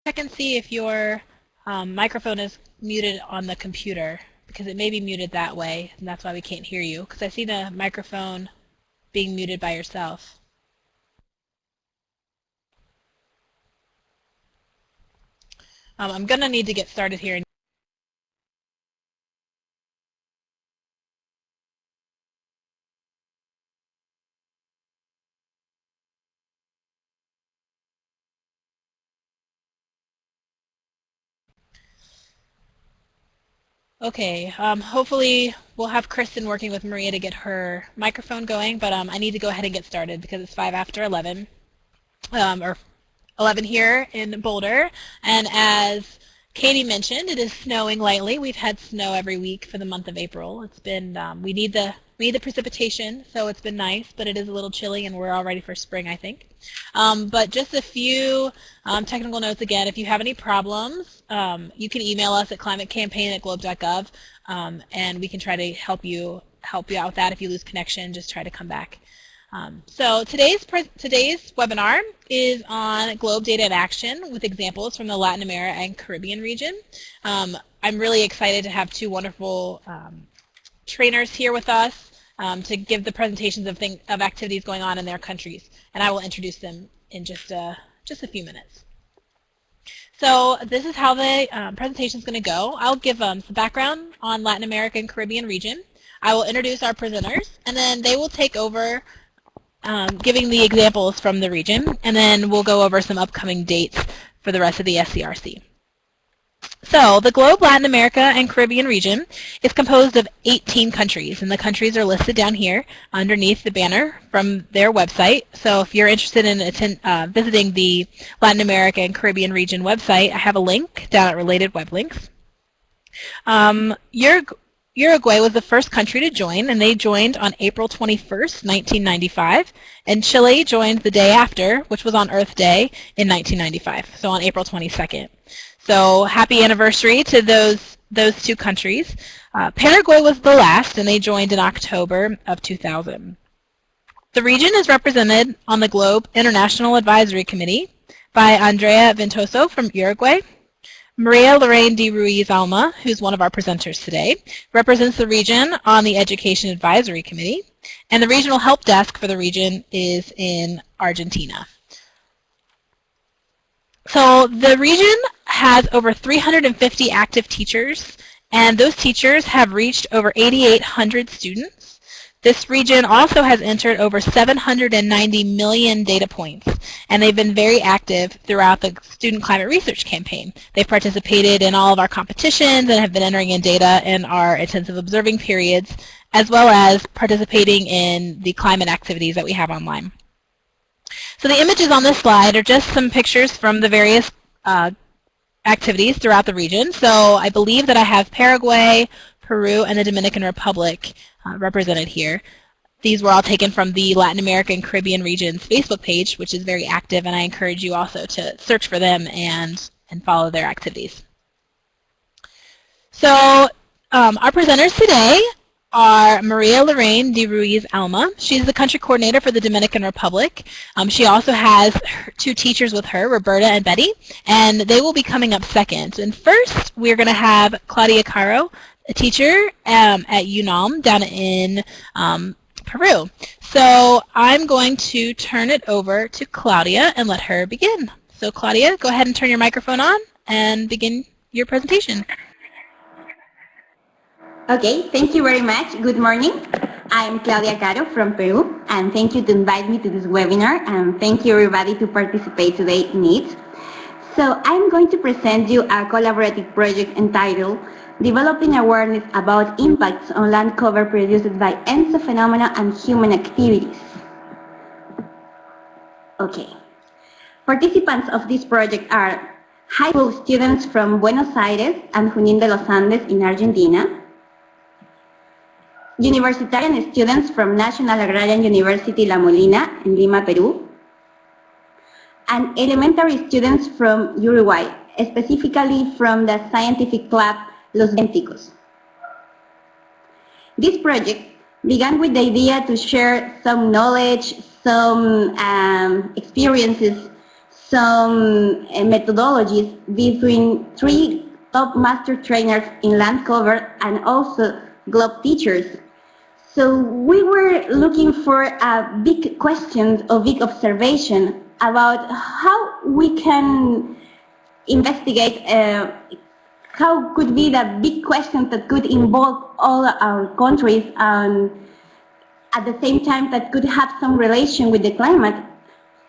check and see if your microphone is muted on the computer, because it may be muted that way, and that's why we can't hear you, because I see the microphone being muted by yourself. I'm going to need to get started here. Okay, hopefully we'll have Kristen working with Maria to get her microphone going, but I need to go ahead and get started because it's 5 after 11, or 11 here in Boulder, and as Katie mentioned, it is snowing lightly. We've had snow every week for the month of April. It's been, we need the precipitation, so it's been nice, but it is a little chilly and we're all ready for spring, I think. But just a few technical notes again. If you have any problems, you can email us at climatecampaign@globe.gov, and we can try to help you out with that. If you lose connection, just try to come back. So today's webinar is on Globe Data in Action with examples from the Latin America and Caribbean region. I'm really excited to have two wonderful trainers here with us to give the presentations of activities going on in their countries, and I will introduce them in just a few minutes. So this is how the presentation is going to go. I'll give some background on Latin America and Caribbean region. I will introduce our presenters, and then they will take over giving the examples from the region, and then we'll go over some upcoming dates for the rest of the SCRC. So the Globe Latin America and Caribbean region is composed of 18 countries, and the countries are listed down here underneath the banner from their website. So if you're interested in visiting the Latin America and Caribbean region website, I have a link down at Related Web Links. Uruguay was the first country to join, and they joined on April 21st, 1995, and Chile joined the day after, which was on Earth Day in 1995, so on April 22nd. So happy anniversary to those two countries. Paraguay was the last, and they joined in October of 2000. The region is represented on the Globe International Advisory Committee by Andrea Ventoso from Uruguay. Maria Lorraine de Ruiz Alma, who's one of our presenters today, represents the region on the Education Advisory Committee, and the regional help desk for the region is in Argentina. So the region has over 350 active teachers, and those teachers have reached over 8,800 students. This region also has entered over 790 million data points, and they've been very active throughout the Student Climate Research Campaign. They've participated in all of our competitions and have been entering in data in our intensive observing periods, as well as participating in the climate activities that we have online. So the images on this slide are just some pictures from the various activities throughout the region. So I believe that I have Paraguay, Peru, and the Dominican Republic represented here. These were all taken from the Latin America and Caribbean region's Facebook page, which is very active, and I encourage you also to search for them and follow their activities. So our presenters today are Maria Lorraine de Ruiz Alma. She's the country coordinator for the Dominican Republic. She also has two teachers with her, Roberta and Betty, and they will be coming up second. And first, we're going to have Claudia Caro, a teacher at UNAM down in Peru. So I'm going to turn it over to Claudia and let her begin. So Claudia, go ahead and turn your microphone on and begin your presentation. Okay, thank you very much. Good morning. I'm Claudia Caro from Peru, and thank you to invite me to this webinar, and thank you everybody to participate today in it. So I'm going to present you a collaborative project entitled Developing Awareness About Impacts on Land Cover Produced by ENSO Phenomena and Human Activities. Okay. Participants of this project are high school students from Buenos Aires and Junín de los Andes in Argentina, Universitarian students from National Agrarian University La Molina in Lima, Peru, and elementary students from Uruguay, specifically from the scientific club Los Venticos. This project began with the idea to share some knowledge, some experiences, some methodologies between 3 top master trainers in land cover and also globe teachers. So we were looking for a big question or big observation about how we can investigate how could be the big questions that could involve all our countries and at the same time that could have some relation with the climate.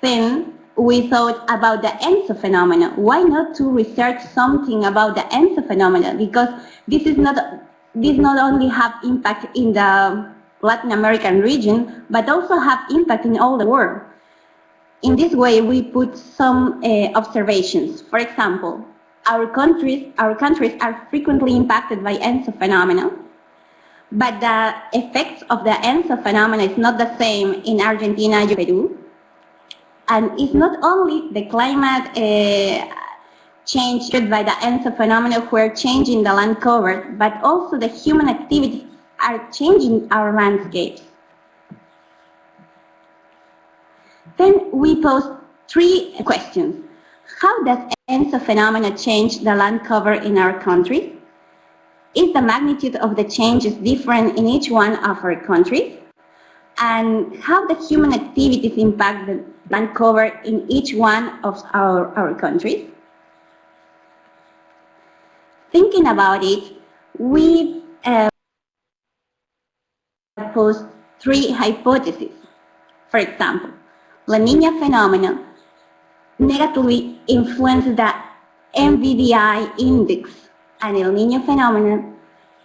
Then we thought about the ENSO phenomena. Why not to research something about the ENSO phenomena? Because this not only have impact in the Latin American region, but also have impact in all the world. In this way, we put some observations. For example, our countries are frequently impacted by ENSO phenomena, but the effects of the ENSO phenomena is not the same in Argentina and Peru. And it's not only the climate change by the ENSO phenomena where changing the land cover, but also the human activities are changing our landscapes. Then we posed 3 questions. How does ENSO phenomena change the land cover in our countries? Is the magnitude of the changes different in each one of our countries? And how the human activities impact the land cover in each one of our countries? Thinking about it, we posed 3 hypotheses. For example, La Niña phenomena negatively influences the MVDI index, and El Niño phenomenon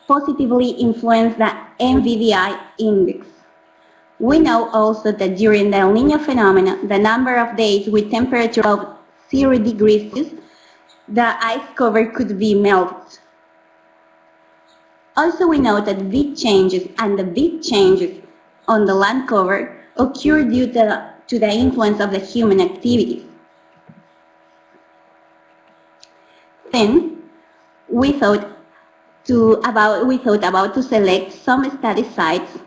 positively influences the MVDI index. We know also that during the El Niño phenomenon, the number of days with temperature of 0 degrees Celsius, the ice cover could be melted. Also, we know that big changes on the land cover occur due to the influence of the human activities. Then, we thought about to select some study sites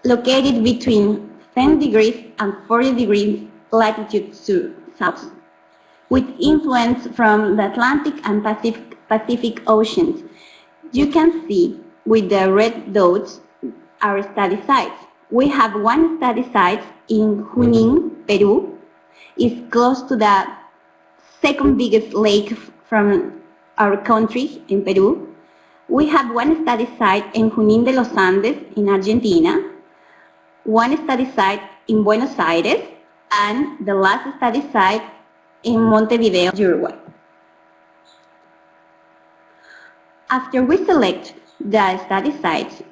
located between 10 degrees and 40 degrees latitude to south, with influence from the Atlantic and Pacific Oceans. You can see with the red dots our study sites. We have one study site in Junín, Peru. It's close to the second biggest lake from our country in Peru. We have one study site in Junín de los Andes in Argentina, one study site in Buenos Aires, and the last study site in Montevideo, Uruguay. After we select the study sites,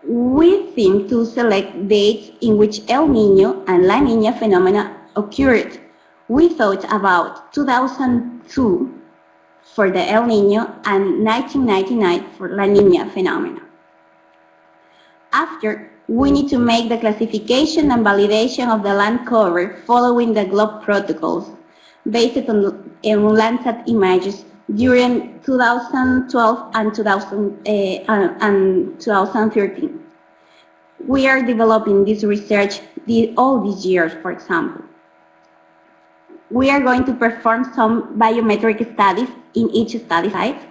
we think to select dates in which El Niño and La Niña phenomena occurred. We thought about 2002 for the El Niño and 1999 for La Niña phenomena. After, we need to make the classification and validation of the land cover following the globe protocols based on Landsat images during 2012 and 2013. We are developing this research all these years, for example. We are going to perform some biometric studies in each study site,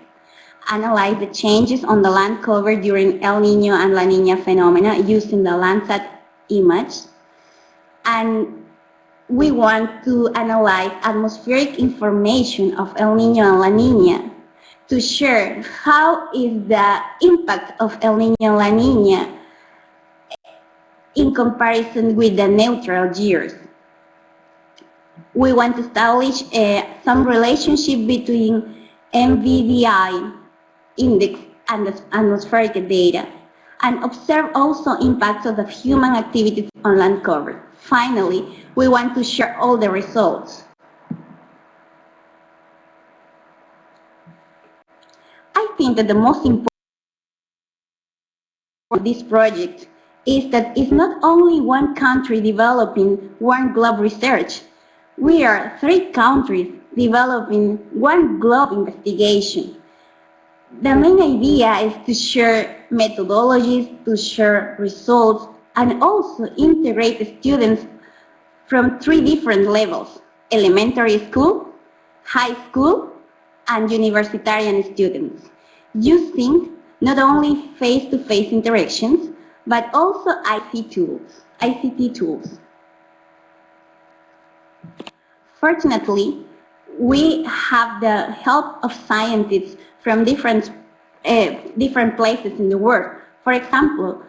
analyze the changes on the land cover during El Niño and La Niña phenomena using the Landsat image, and we want to analyze atmospheric information of El Niño and La Niña to share how is the impact of El Niño and La Niña in comparison with the neutral years. We want to establish some relationship between MVDI index and the atmospheric data, and observe also impacts of the human activities on land cover. Finally, we want to share all the results. I think that the most important of this project is that it's not only one country developing one globe research. We are 3 countries developing one globe investigation. The main idea is to share methodologies, to share results, and also integrate students from 3 different levels. elementary school, high school, and universitarian students, using not only face-to-face interactions, but also ICT tools. Fortunately, we have the help of scientists from different places in the world. For example,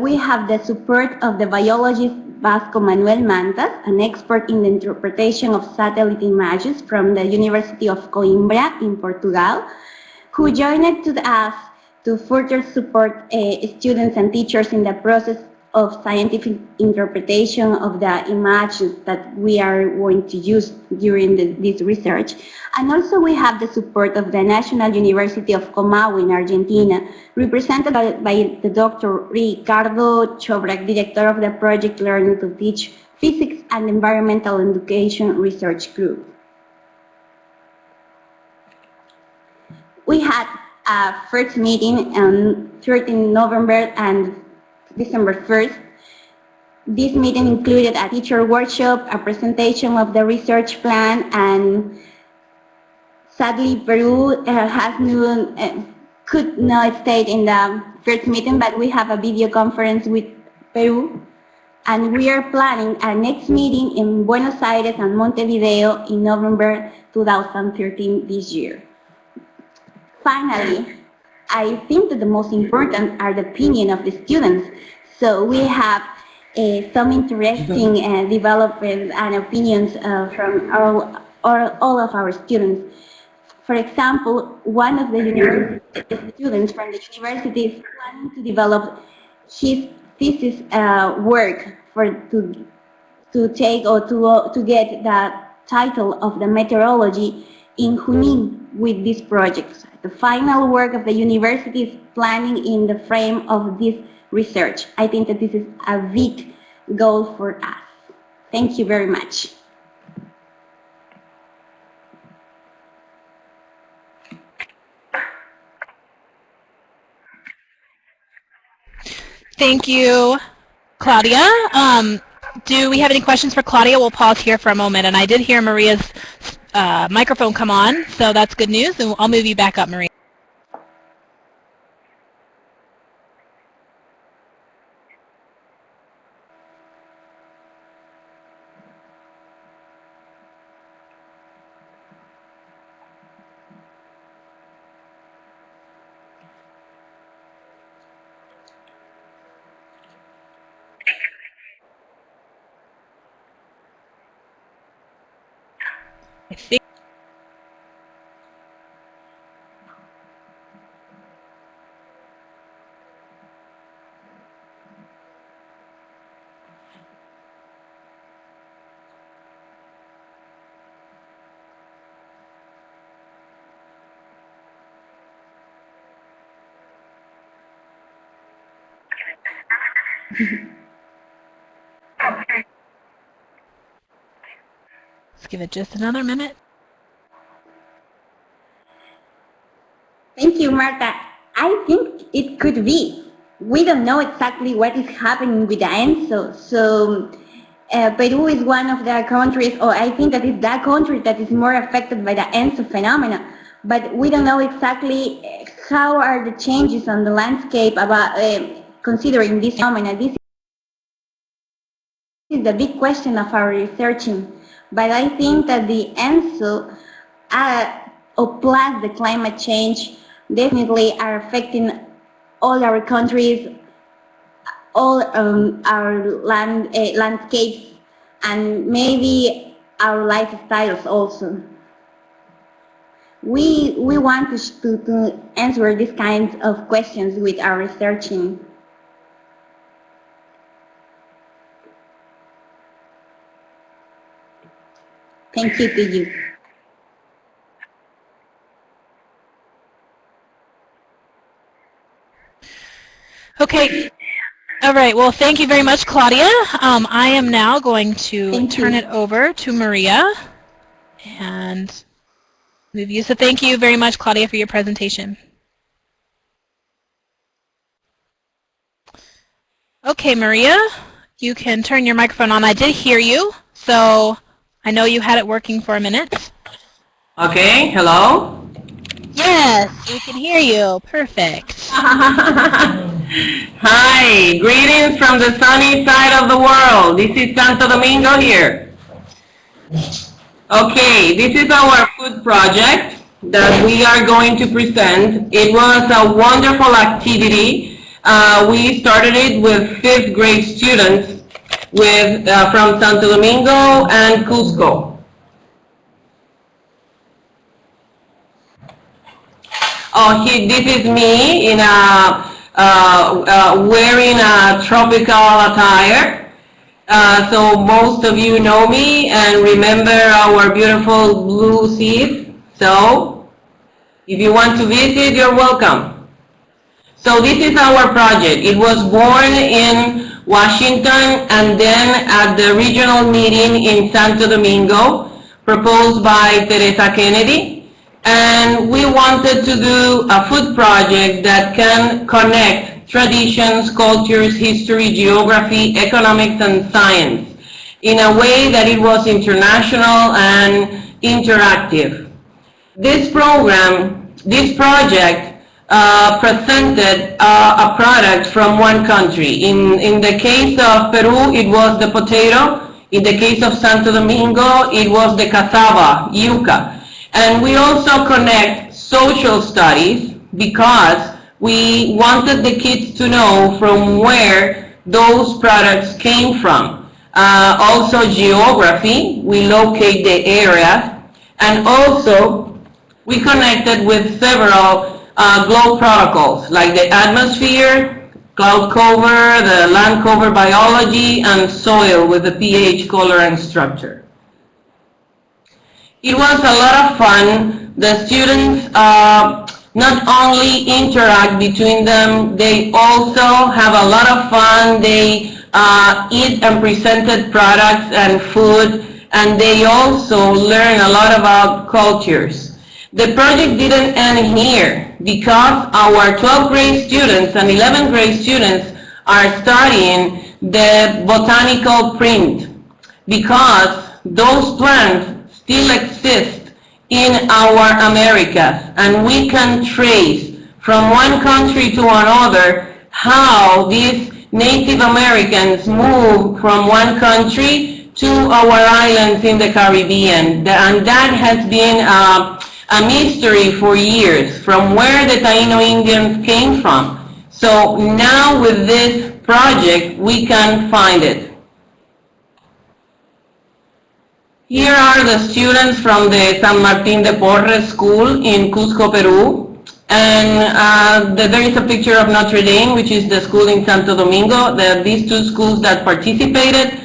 we have the support of the biologist Vasco Manuel Mantas, an expert in the interpretation of satellite images from the University of Coimbra in Portugal, who joined to us to further support students and teachers in the process of scientific interpretation of the images that we are going to use during this research. And also we have the support of the National University of Comahue in Argentina, represented by the Dr. Ricardo Chobrak, director of the project Learning to Teach Physics and Environmental Education Research Group. We had a first meeting on 13 November and December 1st. This meeting included a teacher workshop, a presentation of the research plan, and sadly Peru could not stay in the first meeting, but we have a video conference with Peru, and we are planning our next meeting in Buenos Aires and Montevideo in November 2013 this year. Finally, I think that the most important are the opinion of the students. So we have some interesting developments and opinions from all of our students. For example, one of the students from the university is planning to develop his thesis work to take or to get the title of the meteorology in Junín with this project. The final work of the university is planning in the frame of this research. I think that this is a big goal for us. Thank you very much. Thank you, Claudia. Do we have any questions for Claudia? We'll pause here for a moment. And I did hear Maria's microphone come on, so that's good news. And I'll move you back up, Maria. I think. Let's give it just another minute. Thank you, Marta. I think it could be. We don't know exactly what is happening with the ENSO. So Peru is one of the countries, or I think that is the country that is more affected by the ENSO phenomena. But we don't know exactly how are the changes on the landscape about considering this phenomena. This is the big question of our researching. But I think that the ENSO, plus the climate change, definitely are affecting all our countries, all our landscapes, and maybe our lifestyles also. We want to answer these kinds of questions with our researching. Thank you to you. Okay. All right. Well, thank you very much, Claudia. I am now going to turn it over to Maria and move you. So thank you very much, Claudia, for your presentation. Okay, Maria, you can turn your microphone on. I did hear you, so I know you had it working for a minute. Okay, hello? Yes, we can hear you. Perfect. Hi, greetings from the sunny side of the world. This is Santo Domingo here. Okay, this is our food project that we are going to present. It was a wonderful activity. We started it with 5th grade students from Santo Domingo and Cusco. Oh, this is me in wearing a tropical attire. So most of you know me and remember our beautiful blue seas. So if you want to visit, you're welcome. So this is our project. It was born in Washington and then at the regional meeting in Santo Domingo, proposed by Teresa Kennedy. And we wanted to do a food project that can connect traditions, cultures, history, geography, economics, and science in a way that it was international and interactive. This project presented a product from one country. In the case of Peru, it was the potato. In the case of Santo Domingo, it was the cassava, yuca. And we also connect social studies because we wanted the kids to know from where those products came from. Also geography, we locate the area, and also we connected with several globe protocols like the atmosphere, cloud cover, the land cover biology, and soil with the pH, color, and structure. It was a lot of fun. The students not only interact between them, they also have a lot of fun. They eat and presented products and food, and they also learn a lot about cultures. The project didn't end here because our 12th grade students and 11th grade students are studying the botanical print because those plants still exist in our Americas, and we can trace from one country to another how these Native Americans moved from one country to our islands in the Caribbean, and that has been a mystery for years, from where the Taino Indians came from. So now with this project, we can find it. Here are the students from the San Martín de Porres school in Cusco, Peru. And there is a picture of Notre Dame, which is the school in Santo Domingo. These two schools that participated.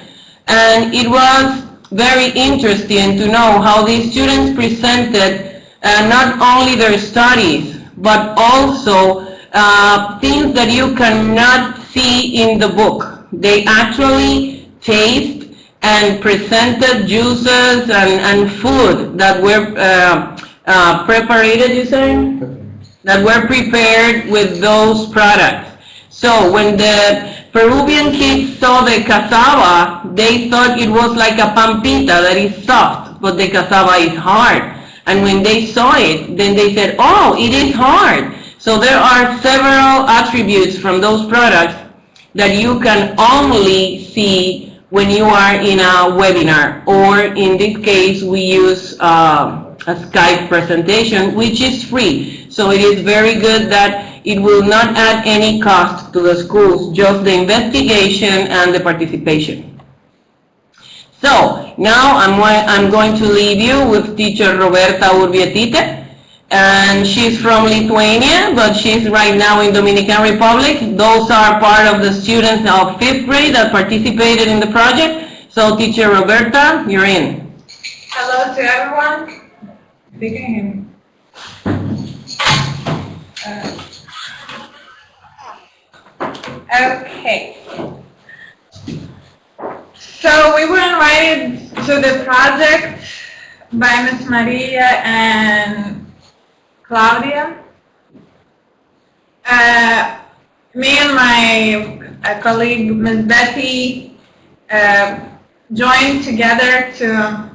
And it was very interesting to know how these students presented not only their studies, but also things that you cannot see in the book. They actually taste and presented juices and food that were preparated, you say? That were prepared with those products. So when the Peruvian kids saw the cassava, they thought it was like a pampita that is soft, but the cassava is hard. And when they saw it, then they said, oh, it is hard. So there are several attributes from those products that you can only see when you are in a webinar, or in this case we use a Skype presentation, which is free. So it is very good that it will not add any cost to the schools, just the investigation and the participation. So now I'm going to leave you with teacher Roberta Urbietite. And she's from Lithuania, but she's right now in Dominican Republic. Those are part of the students of 5th grade that participated in the project. So teacher Roberta, you're in. Hello to everyone. You can hear me. Okay. So we were invited to the project by Miss Maria and Claudia. Me and my colleague Ms. Betty joined together to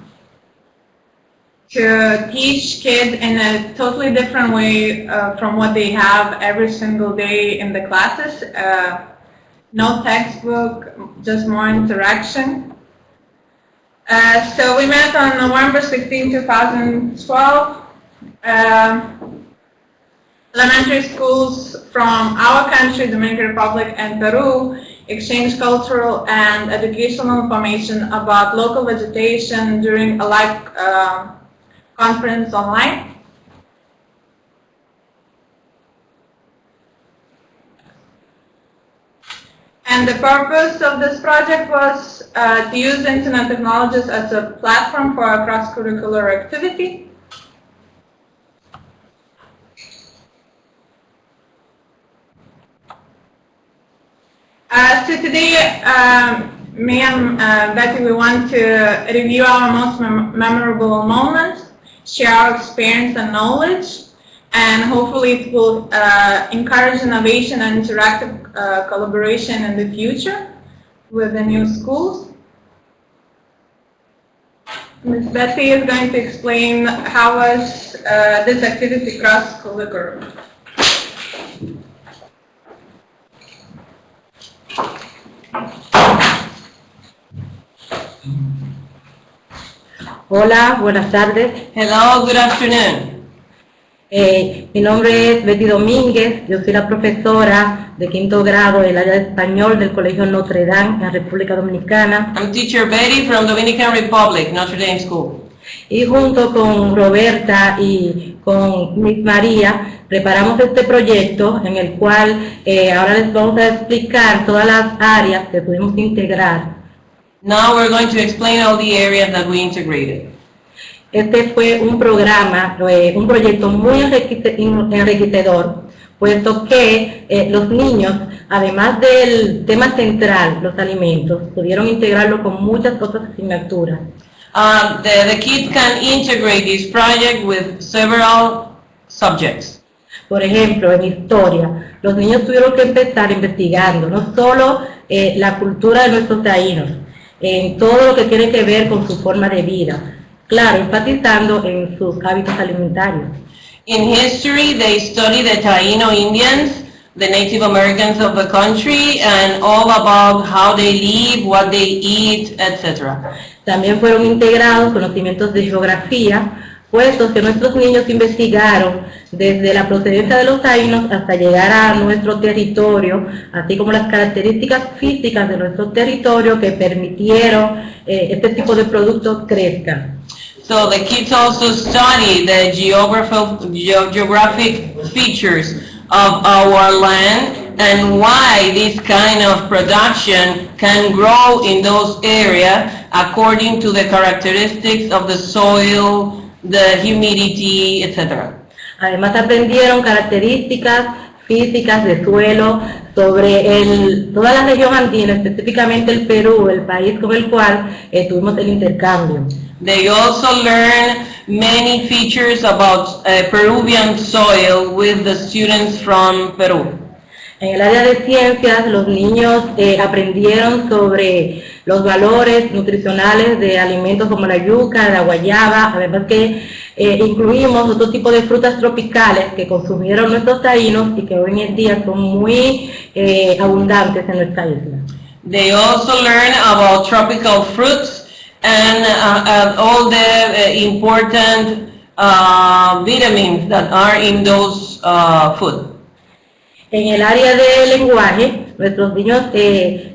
to teach kids in a totally different way from what they have every single day in the classes. No textbook, just more interaction. So we met on November 16, 2012. Elementary schools from our country, Dominican Republic and Peru, exchange cultural and educational information about local vegetation during a live conference online. And the purpose of this project was to use internet technologies as a platform for a cross-curricular activity. So today, me and Betty, we want to review our most memorable moments, share our experience and knowledge, and hopefully it will encourage innovation and interactive collaboration in the future with the new schools. Ms. Betty is going to explain how was this activity cross-curricular. Hola, buenas tardes. Hello, good afternoon. Mi nombre es Betty Domínguez, yo soy la profesora de quinto grado del área de español del Colegio Notre Dame en República Dominicana. I'm teacher Betty from Dominican Republic, Notre Dame School. Y junto con Roberta y con Miss María preparamos este proyecto en el cual ahora les vamos a explicar todas las áreas que pudimos integrar. Now we're going to explain all the areas that we integrated. Este fue un programa, un proyecto muy enriquecedor, puesto que los niños, además del tema central, los alimentos, pudieron integrarlo con muchas otras asignaturas. The kids can integrate this project with several subjects. Por ejemplo, en historia, los niños tuvieron que empezar investigando no solo la cultura de nuestros taínos, en todo lo que tiene que ver con su forma de vida, claro, enfatizando en sus hábitos alimentarios. In history, they study the Taino Indians, the Native Americans of the country, and all about how they live, what they eat, etc. También fueron integrados conocimientos de geografía, puesto que nuestros niños investigaron desde la procedencia de los taínos hasta llegar a nuestro territorio, así como las características físicas de nuestro territorio que permitieron este tipo de productos crezcan. So the kids also study the geographic features of our land and why this kind of production can grow in those areas according to the characteristics of the soil, the humidity, etc. Además aprendieron características físicas de suelo sobre toda la región andina, específicamente el Perú, el país con el cual tuvimos el intercambio. They also learn many features about Peruvian soil with the students from Peru. En el área de ciencias, los niños aprendieron sobre los valores nutricionales de alimentos como la yuca, la guayaba, además que incluimos otro tipo de frutas tropicales que consumieron nuestros taínos y que hoy en día son muy abundantes en nuestra isla. They also learn about tropical fruits and all the important vitamins that are in those food. En el área de lenguaje, nuestros niños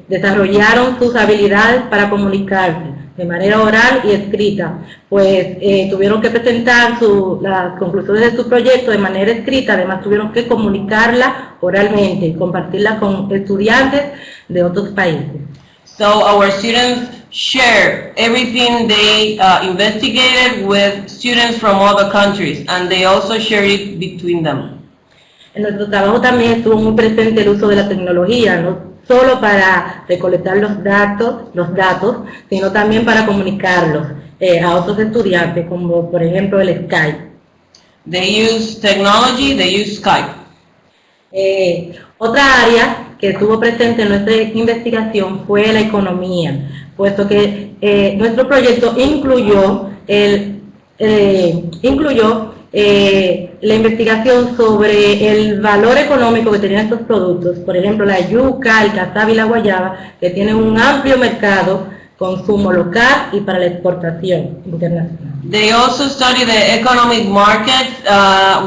desarrollaron sus habilidades para comunicarse de manera oral y escrita, pues tuvieron que presentar las conclusiones de su proyecto de manera escrita, además tuvieron que comunicarla oralmente y compartirla con estudiantes de otros países. So our students share everything they investigated with students from other countries, and they also share it between them. En nuestro trabajo también estuvo muy presente el uso de la tecnología, no solo para recolectar los datos, sino también para comunicarlos a otros estudiantes, como por ejemplo el Skype. They use technology, they use Skype. Otra área que estuvo presente en nuestra investigación fue la economía, puesto que nuestro proyecto incluyó el incluyó la investigación sobre el valor económico que tenían estos productos, por ejemplo la yuca, el casabe y la guayaba, que tienen un amplio mercado, consumo local y para la exportación internacional. They also study the economic markets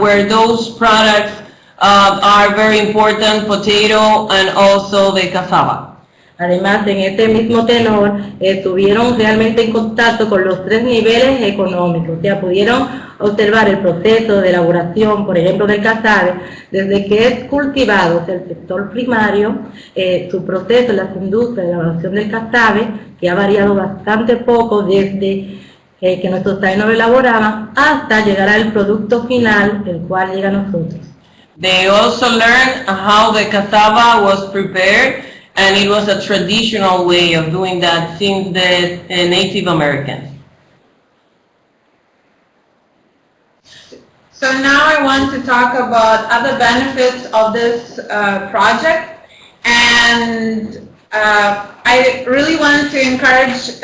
where those products are very important, potato and also the cassava. Además, en este mismo tenor, estuvieron realmente en contacto con los tres niveles económicos, o sea, pudieron observar el proceso de elaboración, por ejemplo, del casabe, desde que es cultivado, o sea, el sector primario, su proceso en las industrias de elaboración del casabe, que ha variado bastante poco desde que nuestros taínos lo elaboraban, hasta llegar al producto final, el cual llega a nosotros. They also learned how the cassava was prepared, and it was a traditional way of doing that since the Native Americans. So now I want to talk about other benefits of this project, and I really want to encourage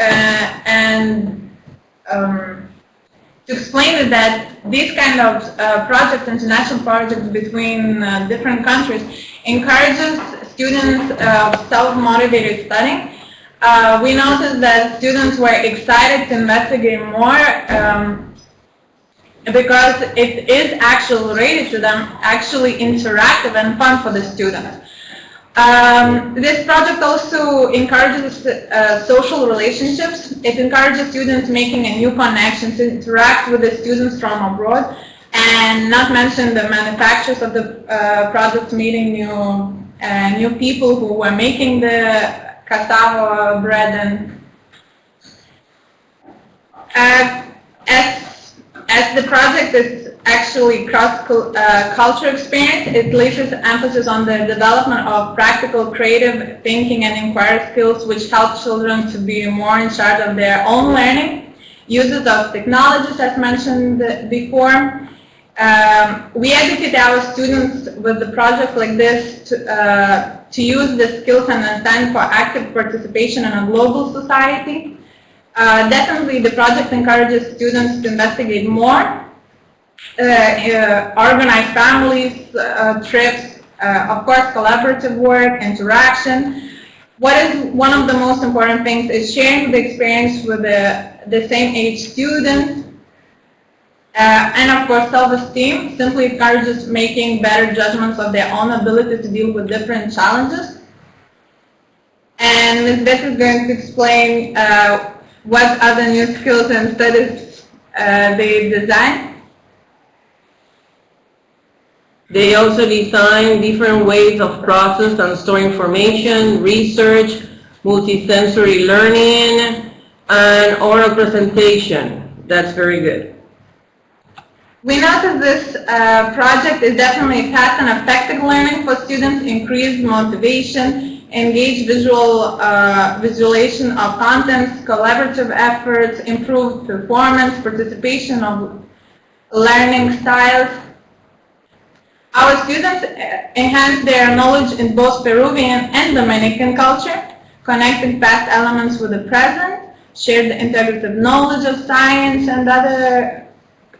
to explain that these kind of projects, international projects between different countries, encourages students self-motivated studying. We noticed that students were excited to investigate more because it is actually related to them, actually interactive and fun for the students. This project also encourages social relationships. It encourages students making a new connection to interact with the students from abroad, and not mention the manufacturers of the project meeting new people who were making the cassava bread. And as the project is actually cross-cultural experience, it places emphasis on the development of practical, creative thinking and inquiry skills, which help children to be more in charge of their own learning. Uses of technologies, as mentioned before. We educate our students with the project like this to use the skills and understand for active participation in a global society. Definitely the project encourages students to investigate more, organize families, trips, of course collaborative work, interaction. What is one of the most important things is sharing the experience with the same age students. And of course, self-esteem simply encourages making better judgments of their own ability to deal with different challenges. And Ms. Beck is going to explain what other new skills and studies they design. They also design different ways of process and store information, research, multisensory learning, and oral presentation. That's very good. We know that this project is definitely fast and effective learning for students, increased motivation, engaged visualization of contents, collaborative efforts, improved performance, participation of learning styles. Our students enhance their knowledge in both Peruvian and Dominican culture, connecting past elements with the present, share the integrative knowledge of science and other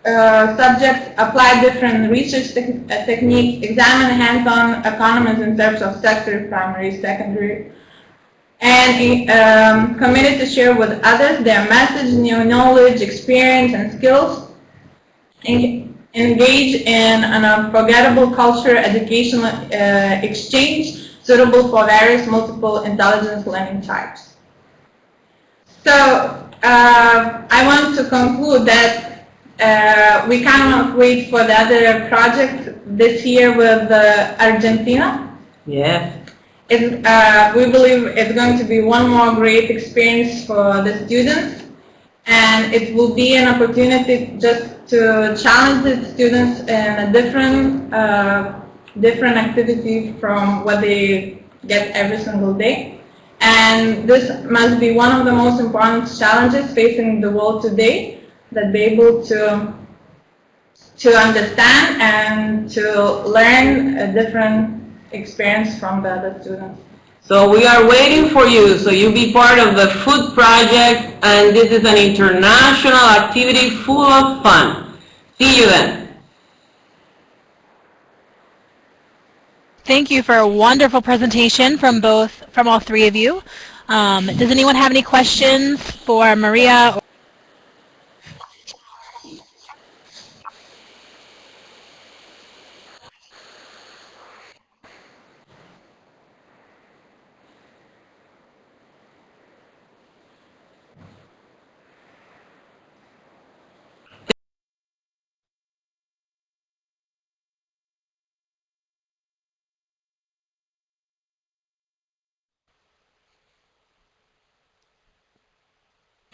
subjects, apply different research techniques, examine hands-on economies in terms of sector, primary, secondary, and committed to share with others their message, new knowledge, experience, and skills. Engage in an unforgettable culture educational exchange suitable for various multiple intelligence learning types. So I want to conclude that we cannot wait for the other project this year with Argentina. Yes. We believe it's going to be one more great experience for the students, and it will be an opportunity just to challenge the students in a different activity from what they get every single day. And this must be one of the most important challenges facing the world today, that be able to understand and to learn a different experience from the other students. So we are waiting for you, so you be part of the food project, and this is an international activity full of fun. See you then. Thank you for a wonderful presentation from all three of you. Does anyone have any questions for Maria?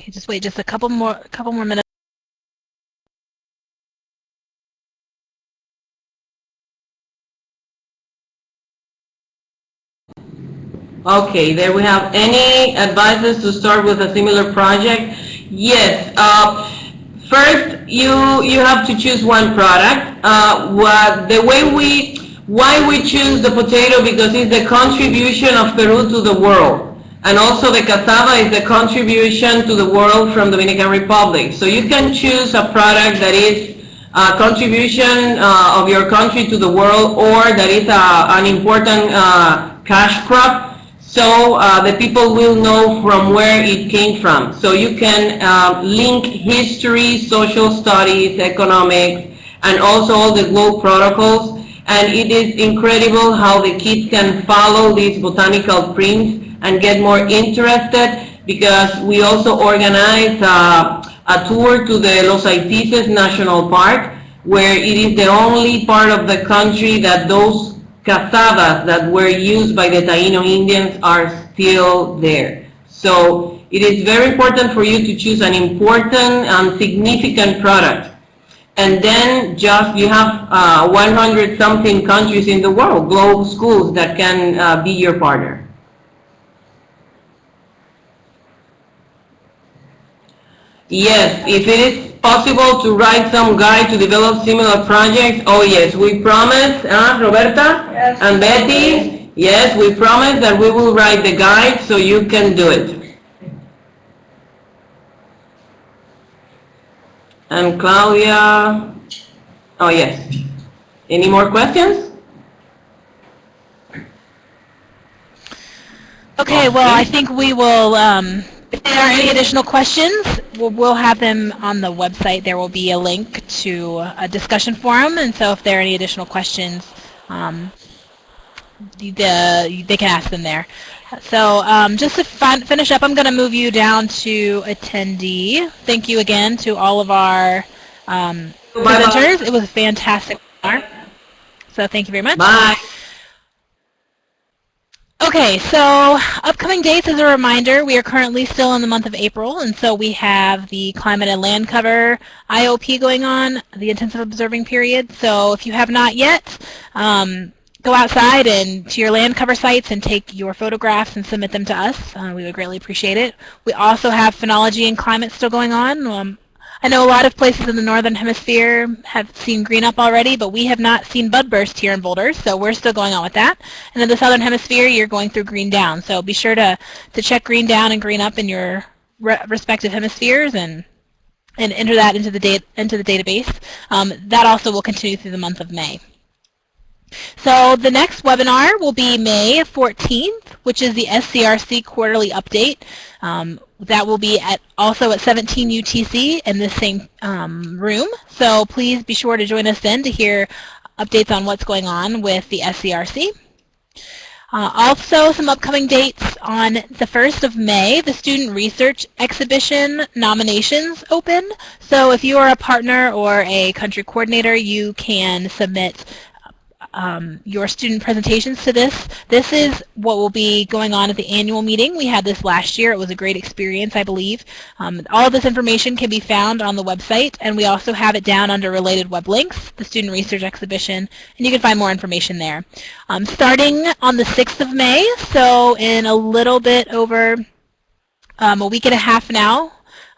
Okay, just wait just a couple more minutes. Okay, there we have any advices to start with a similar project? Yes. First, you have to choose one product. Why we choose the potato, because it's the contribution of Peru to the world, and also the cassava is the contribution to the world from Dominican Republic. So you can choose a product that is a contribution of your country to the world, or that is an important cash crop. So the people will know from where it came from. So you can link history, social studies, economics, and also all the globe protocols. And it is incredible how the kids can follow these botanical prints and get more interested, because we also organize a tour to the Los Haitises National Park, where it is the only part of the country that those cassavas that were used by the Taino Indians are still there. So it is very important for you to choose an important and significant product. And then just you have 100 something countries in the world, global schools that can be your partner. Yes, if it is possible to write some guide to develop similar projects, oh yes, we promise, Roberta? Yes. And Betty? Yes, we promise that we will write the guide so you can do it. And Claudia? Oh yes. Any more questions? Okay, well, I think we will, if there are any additional questions, we'll have them on the website. There will be a link to a discussion forum, and so if there are any additional questions, they can ask them there. So just to finish up, I'm going to move you down to attendee. Thank you again to all of our presenters. It was a fantastic webinar. So thank you very much. Bye. Okay, so upcoming dates as a reminder, we are currently still in the month of April, and so we have the Climate and Land Cover IOP going on, the Intensive Observing Period. So if you have not yet, go outside and to your land cover sites and take your photographs and submit them to us. We would greatly appreciate it. We also have Phenology and Climate still going on. I know a lot of places in the Northern Hemisphere have seen green up already, but we have not seen bud burst here in Boulder, so we're still going on with that. And in the Southern Hemisphere, you're going through green down, so be sure to check green down and green up in your respective hemispheres and enter that into the database. That also will continue through the month of May. So the next webinar will be May 14th, which is the SCRC quarterly update. That will be also at 17 UTC in this same room. So please be sure to join us then to hear updates on what's going on with the SCRC. Also, some upcoming dates on the 1st of May, the Student Research Exhibition nominations open. So if you are a partner or a country coordinator, you can submit your student presentations to this. This is what will be going on at the annual meeting. We had this last year. It was a great experience, I believe. All of this information can be found on the website, and we also have it down under related web links, the Student Research Exhibition, and you can find more information there. Starting on the 6th of May, so in a little bit over a week and a half now,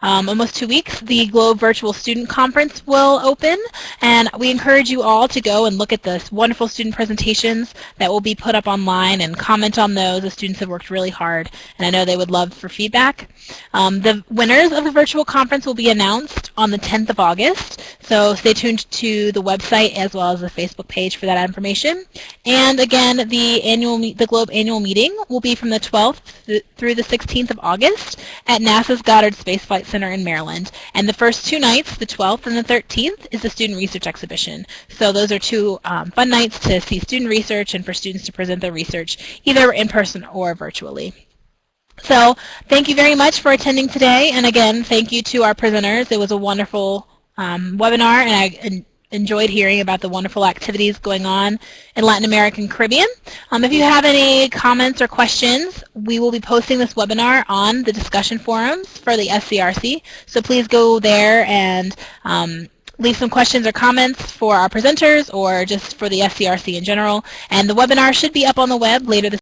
almost 2 weeks, the Globe Virtual Student Conference will open, and we encourage you all to go and look at the wonderful student presentations that will be put up online and comment on those. The students have worked really hard, and I know they would love for feedback. The winners of the virtual conference will be announced on the 10th of August, so stay tuned to the website as well as the Facebook page for that information. And again, the Globe annual meeting will be from the 12th through the 16th of August at NASA's Goddard Space Flight Center in Maryland. And the first 2 nights, the 12th and the 13th, is the Student Research Exhibition. So those are 2 fun nights to see student research and for students to present their research either in person or virtually. So thank you very much for attending today, and again, thank you to our presenters. It was a wonderful webinar, and I enjoyed hearing about the wonderful activities going on in Latin America and Caribbean. If you have any comments or questions, we will be posting this webinar on the discussion forums for the SCRC, so please go there and leave some questions or comments for our presenters or just for the SCRC in general. And the webinar should be up on the web later this